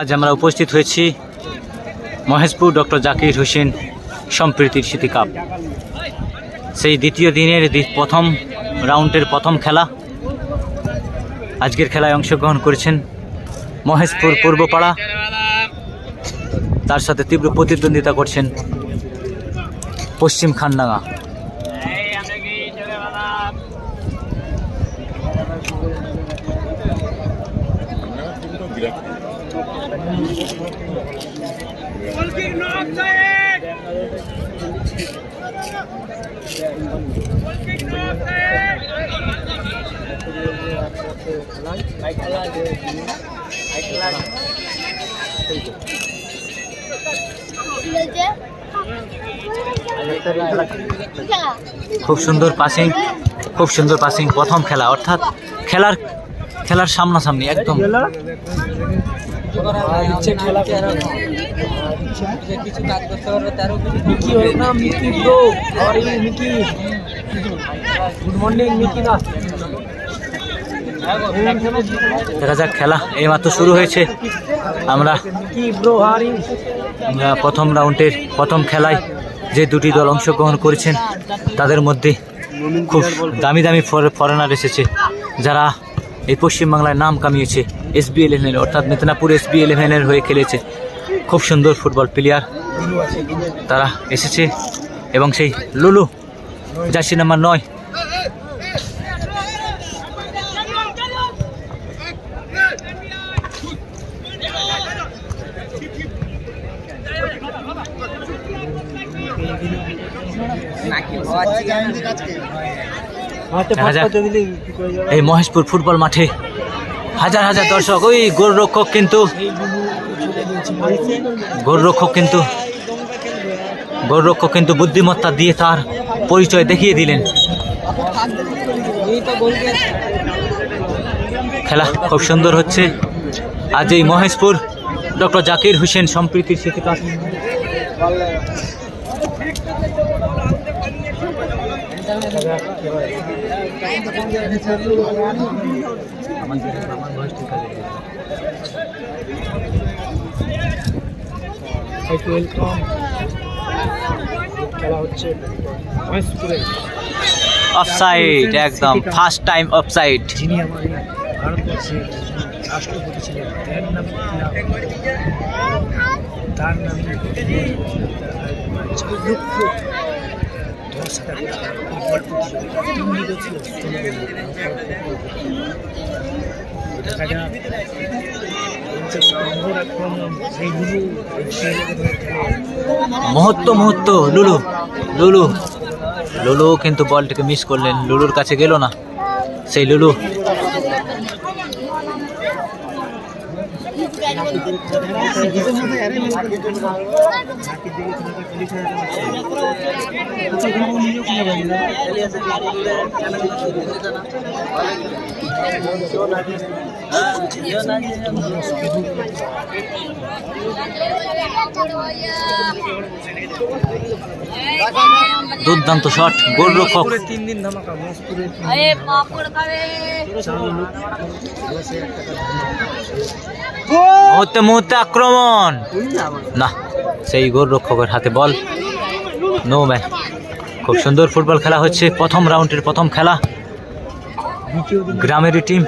আজ আমরা উপস্থিত হয়েছি মহেশপুর ডক্টর জাকির হোসেন সম্প্রীতির স্মৃতি কাপ। সেই দ্বিতীয় দিনের প্রথম রাউন্ডের প্রথম খেলা। আজকের খেলায় অংশগ্রহণ করেছেন মহেশপুর পূর্বপাড়া, তার সাথে তীব্র প্রতিদ্বন্দ্বিতা করছেন পশ্চিম খানডাঙ্গা। খুব সুন্দর পাসিং, প্রথম খেলা, অর্থাৎ খেলার সামনাসামনি একদম। দেখা যাক, খেলা এইমাত্র শুরু হয়েছে। আমরা প্রথম রাউন্ডের প্রথম খেলায় যে দুটি দল অংশগ্রহণ করেছেন তাদের মধ্যে খুব দামি দামি ফরেনার এসেছে, যারা এই পশ্চিমবাংলায় নাম কামিয়েছে। SB11 অর্থাৎ মেদিনীপুর SB11 হয়ে খেলেছে। খুব সুন্দর ফুটবল প্লেয়ার তারা এসেছে, এবং সেই লুলু জার্সি নাম্বার 9 এই মহেশপুর ফুটবল মাঠে হাজার হাজার দর্শক। ওই গোলরক্ষক কিন্তু বুদ্ধিমত্তা দিয়ে তার পরিচয় দেখিয়ে দিলেন। খেলা খুব সুন্দর হচ্ছে আজ এই মহেশপুর ডক্টর জাকির হোসেন সম্প্রীতির স্মৃতি কাপ। অফসাইড, একদম ফার্স্ট টাইম অফসাইড। যিনি আমাদের ভারতবর্ষের রাষ্ট্রপতি ছিলেন, তার নামে 4,10,000 ফুটবল প্রতিযোগিতা 3 দিকে ছিল। মুহূর্ত লুলু কিন্তু বলটাকে মিস করলেন। লুলুর কাছে গেল না সেই লুলু। দুর্দান্ত শট, গোলরক্ষক। মুহূর্তে আক্রমণ, না, সেই গোলরক্ষকের হাতে বল, নো ম্যান। খুব সুন্দর ফুটবল খেলা হচ্ছে। প্রথম রাউন্ডের প্রথম খেলা, গ্রামেরই টিম।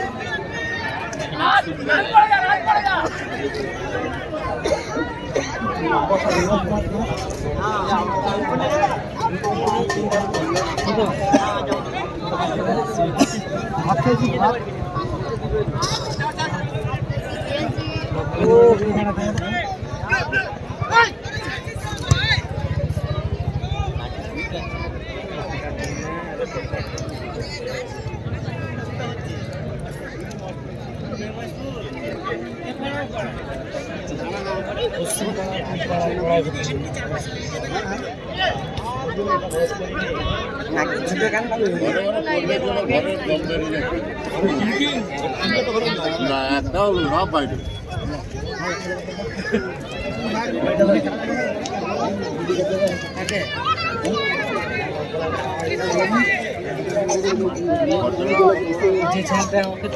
যে ছেলেটা আমাকে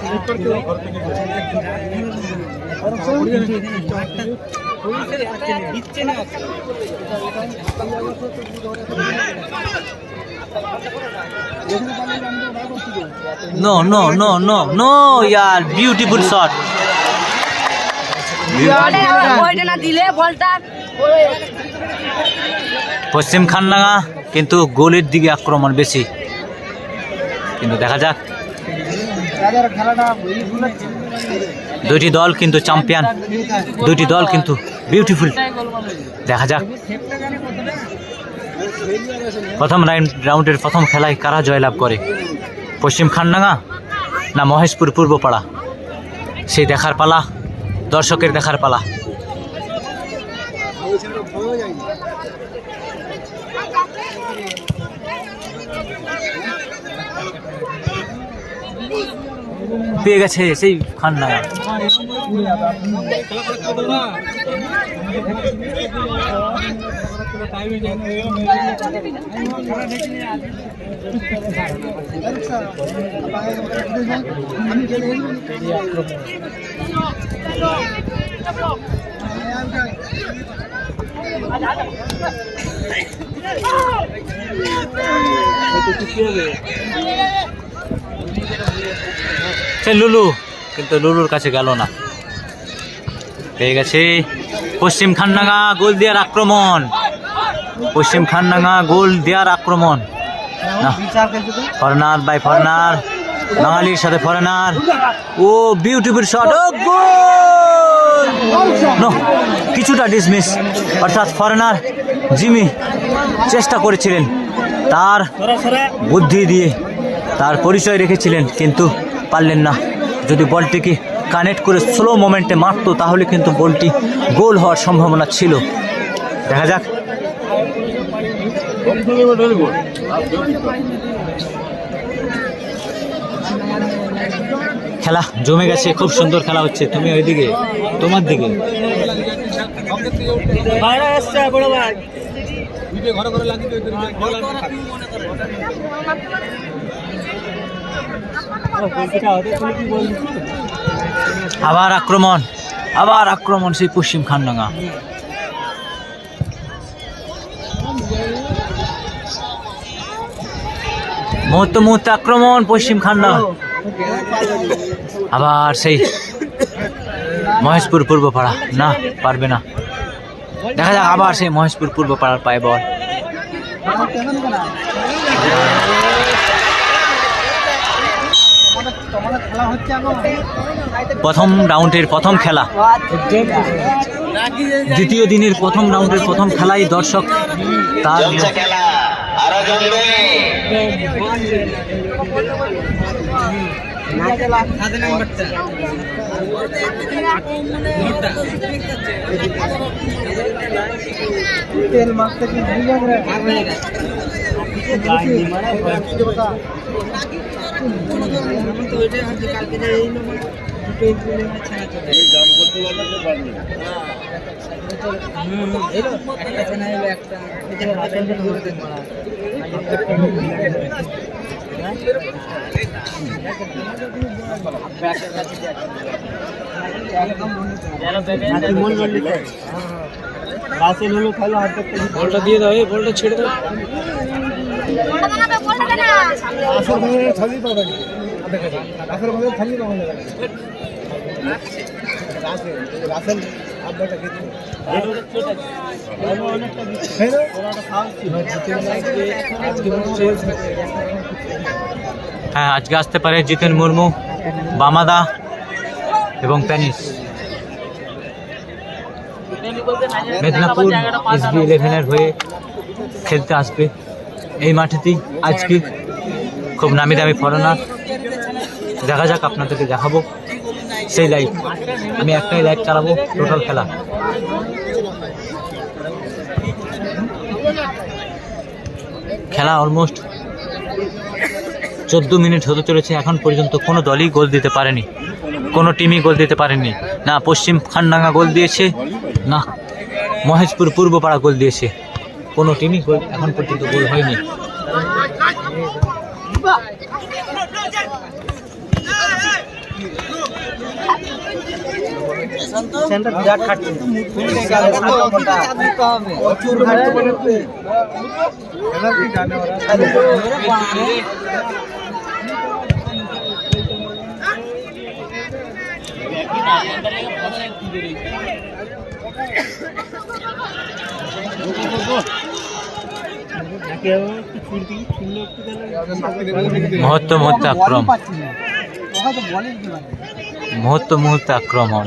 দিচ্ছে না no no no no no यार ब्यूटीफुल शॉट পশ্চিম খানডাঙ্গা কিন্তু গোলের দিকে আক্রমণ বেশি, কিন্তু দেখা যাক দুইটি দল কিন্তু চ্যাম্পিয়ন, দুইটি দল কিন্তু বিউটিফুল। দেখা যাক প্রথম রাউন্ডের প্রথম খেলায় কারা জয়লাভ করে, পশ্চিম খানডাঙ্গা না মহেশপুর পূর্বপাড়া, সেই দেখার পালা, দর্শকের দেখার পালা। পেয়ে গেছে সেই খানডাঙ্গা। লুলু, কিন্তু লুলুর কাছে গেল না। পেয়ে গেছে পশ্চিম খানডাঙ্গা, গোল দেওয়ার আক্রমণ, পশ্চিম খানডাঙ্গা গোল দেওয়ার আক্রমণ। ফরেনার বাই ফরেনার, বাঙালির সাথে ফরেনার। ও বিউটিফুল শট, ও গোল! নো, কিছুটা ডিসমিস, অর্থাৎ ফরেনার জিমি চেষ্টা করেছিলেন, তার বুদ্ধি দিয়ে তার পরিচয় রেখেছিলেন, কিন্তু পারলেন না। যদি বলটিকে কানেক্ট করে স্লো মোমেন্টে মারতো তাহলে কিন্তু বলটি গোল হওয়ার সম্ভাবনা ছিল। দেখা যাক। খেলা জমে গেছে, খুব সুন্দর খেলা হচ্ছে। তুমি ওইদিকে, তোমার দিকে আবার আক্রমণ, আবার আক্রমণ সেই পশ্চিম খানডাঙ্গা। মুহূর্তে মুহূর্তে আক্রমণ পশ্চিম খানডাঙ্গা। আবার সেই মহেশপুর পূর্বপাড়া, না পারবে না। দেখা যাক, আবার সেই মহেশপুর পূর্বপাড়ার পায়ে বল। প্রথম রাউন্ডের প্রথম খেলা, দ্বিতীয় দিনের প্রথম রাউন্ডের প্রথম খেলায় দর্শক তার তেল মাছটা কি বলটা দিয়ে দাও, বলটা ছেড়ে দাও। হ্যাঁ, আজকে আসতে পারে জিতেন মুর্মু, বামাদা এবং প্যানিস। মেদিনীপুর SB11-এর হয়ে খেলতে আসবে এই মাঠেতেই আজকে। খুব নামি দামি ফরেনার। দেখা যাক, আপনাদেরকে দেখাবো সেই লাইভ। আমি একটাই লাইভ চালাবো, টোটাল খেলা। খেলা অলমোস্ট 14 মিনিট হতে চলেছে। এখন পর্যন্ত কোনো দলই গোল দিতে পারেনি, কোনো টিমই গোল দিতে পারেনি। না পশ্চিম খানডাঙ্গা গোল দিয়েছে, না মহেশপুর পূর্বপাড়া গোল দিয়েছে। কোনো টিমই গোল এখন পর্যন্ত গোল হয়নি। সেন্টার বিরাট খাটছে প্রচুর খাটছে মুহূর্তে মুহূর্তে আক্রমণ, মুহূর্তে মুহূর্তে আক্রমণ।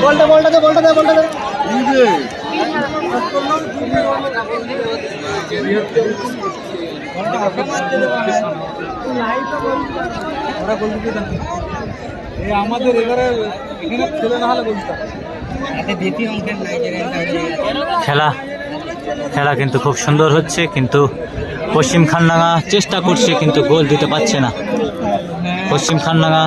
বলটা বলটা দে বলটা দে বলটা দে আমাদের এবারে এখানে খেলে না হলে বলতে খেলা খেলা কিন্তু খুব সুন্দর হচ্ছে, কিন্তু পশ্চিম খানডাঙ্গা চেষ্টা করছে কিন্তু গোল দিতে পারছে না। পশ্চিম খানডাঙ্গা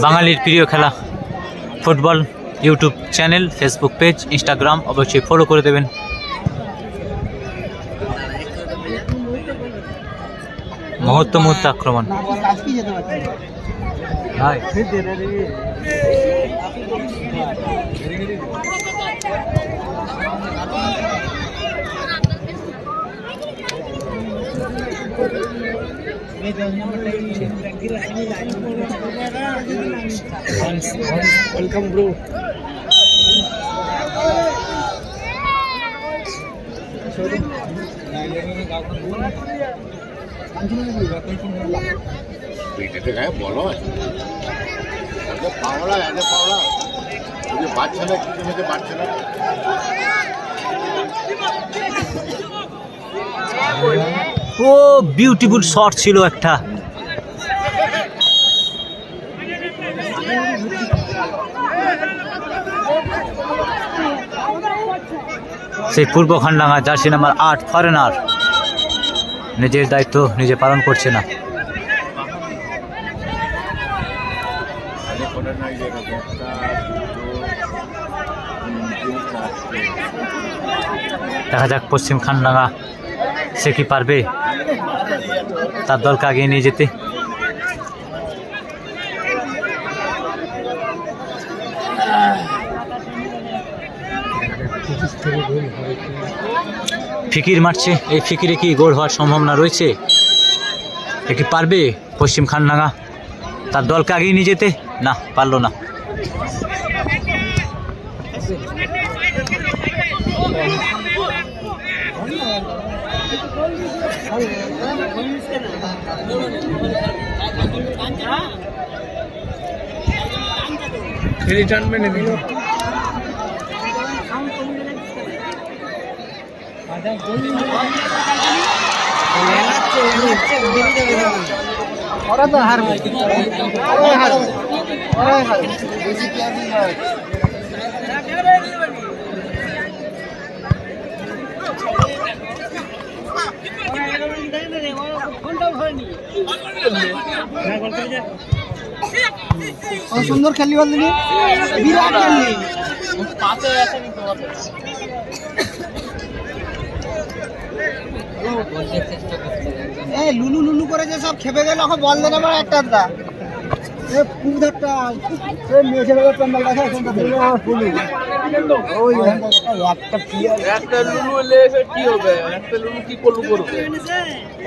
বাঙালির প্রিয় খেলা football YouTube channel, Facebook page, Instagram অবশ্যই ফলো করে দেবেন। মুহূর্তে মুহূর্তে আক্রমণ। Welcome bro. বলো পাওলা এত পাওলা বাচ্চা না কিছু মধ্যে বাচ্চা না ও বিউটিফুল শট ছিল একটা। সেই পূর্ব খানডাঙ্গা জার্সি নাম্বার 8 ফরেনার নিজের দায়িত্ব নিজে পালন করছে না। দেখা যাক পশ্চিম খানডাঙ্গা সে কি পারবে তার দলকে আগিয়ে নিয়ে যেতে। ফিকির মারছে, এই ফিকিরে কি গোল হওয়ার সম্ভাবনা রয়েছে? এ কি পারবে পশ্চিম খানডাঙ্গা তার দলকে আগিয়ে নিয়ে যেতে? না, পারলো না। ওরা তো হারবে, সুন্দর খেলি বললি, বিরাট খেললি। এই লুলু লুলু করে যে সব খেপে গেল, এখন বল দেন আমার একটা আধা খুব ধারটা মেয়েছে প্যান্ডাল দেখা একটা লুলু এলে কি হবে, একটা লুলু কি করবো করবে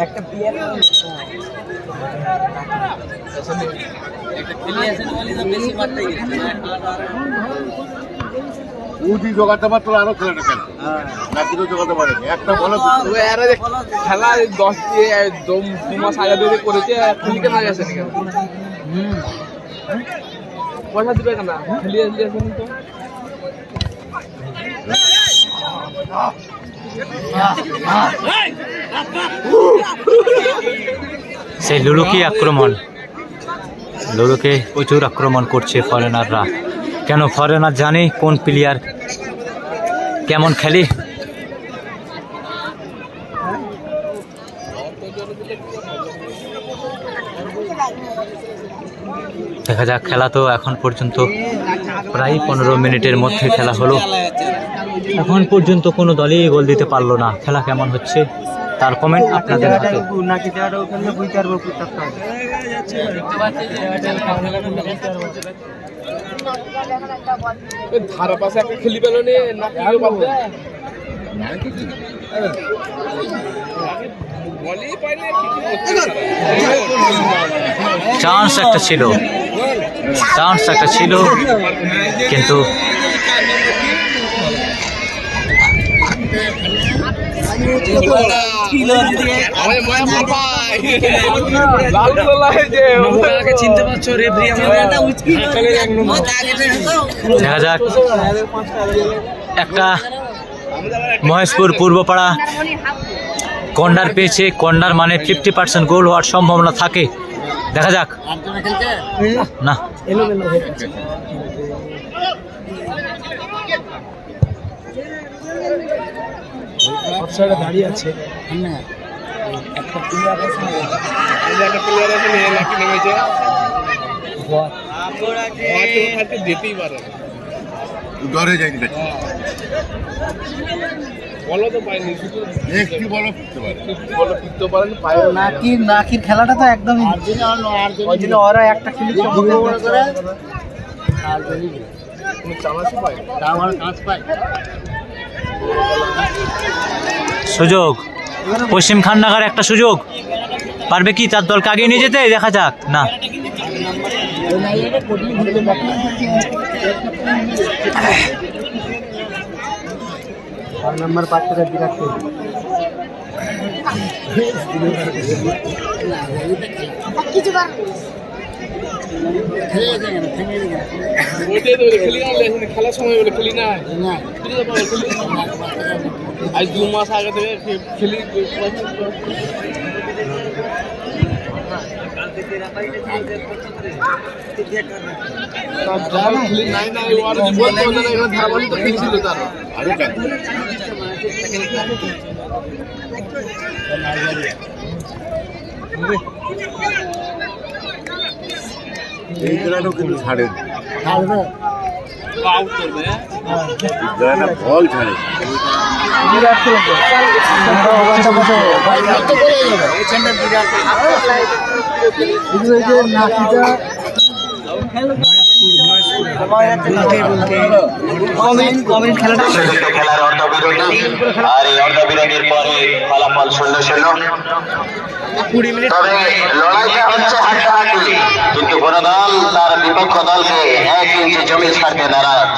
একটা প্লেয়ার উঠি জোগাতে পারতো আরো খেলাটা খেলতো না, কিন্তু জোগাতে পারেনি একটা বলে খেলা 10 দিয়ে 2 মাস আগে ধরে করেছে, খেলতে না গেছে পয়সা দিবে কেন খেলিয়ে দিয়েছেন তো সেই লুলুকি আক্রমণ, লুলুকে প্রচুর আক্রমণ করছে ফরেনাররা। কেন? ফরেনার জানে কোন প্লেয়ার কেমন খেলে। দেখা যাক, খেলা তো এখন পর্যন্ত প্রায় 15 মিনিটের মধ্যে খেলা হলো। এখন পর্যন্ত কোনো দলই গোল দিতে পারলো না। খেলা কেমন হচ্ছে তার কমেন্ট আপনাদের হাতে। ধারা পাশে একটা খেলি পেল নি নাকি চান্স একটা ছিল, চান্স একটা ছিল, কিন্তু চিনতে পারছো রেফারি দেখা যাক। একটা মহেশপুর পূর্বপাড়া কর্নার পেয়েছে। কর্নার মানে 50% গোল হওয়ার সম্ভাবনা থাকে। দেখা যাক। না, দাঁড়িয়ে আছে। একটা প্লেয়ার আছে নাকি নেমেছে যেতেই পারে, ডরে যায়নি, বলো তো পাইনি, একটি বলো ফিরতে পারে। বলো ফিরতে পারেন পায়ে নাকির খেলাটা তো একদমই ওরা একটা খেলি চালাতে পায় সুযোগ পশ্চিম খান্ডাগার, একটা সুযোগ। পারবে কি তার দলকে আগে নিয়ে যেতে? দেখা যাক। না, নাম্বার 5 করে বিরাট খেলার সময় বলে খেলি না, আজ 2 মাস আগে থেকে খেলি। এই খেলাটাও কিন্তু ছাড়ে বল ছাড়ে। খেলার অর্ধবিরতি, আর এই অর্ধবিরতির পরে ফলাফল 0-0। তবে লড়াইটা হচ্ছে হাড্ডাহাড্ডি, কিন্তু কোন দল তার বিপক্ষ দলকে 1 ইঞ্চি জমি ছাড়তে নারাজ।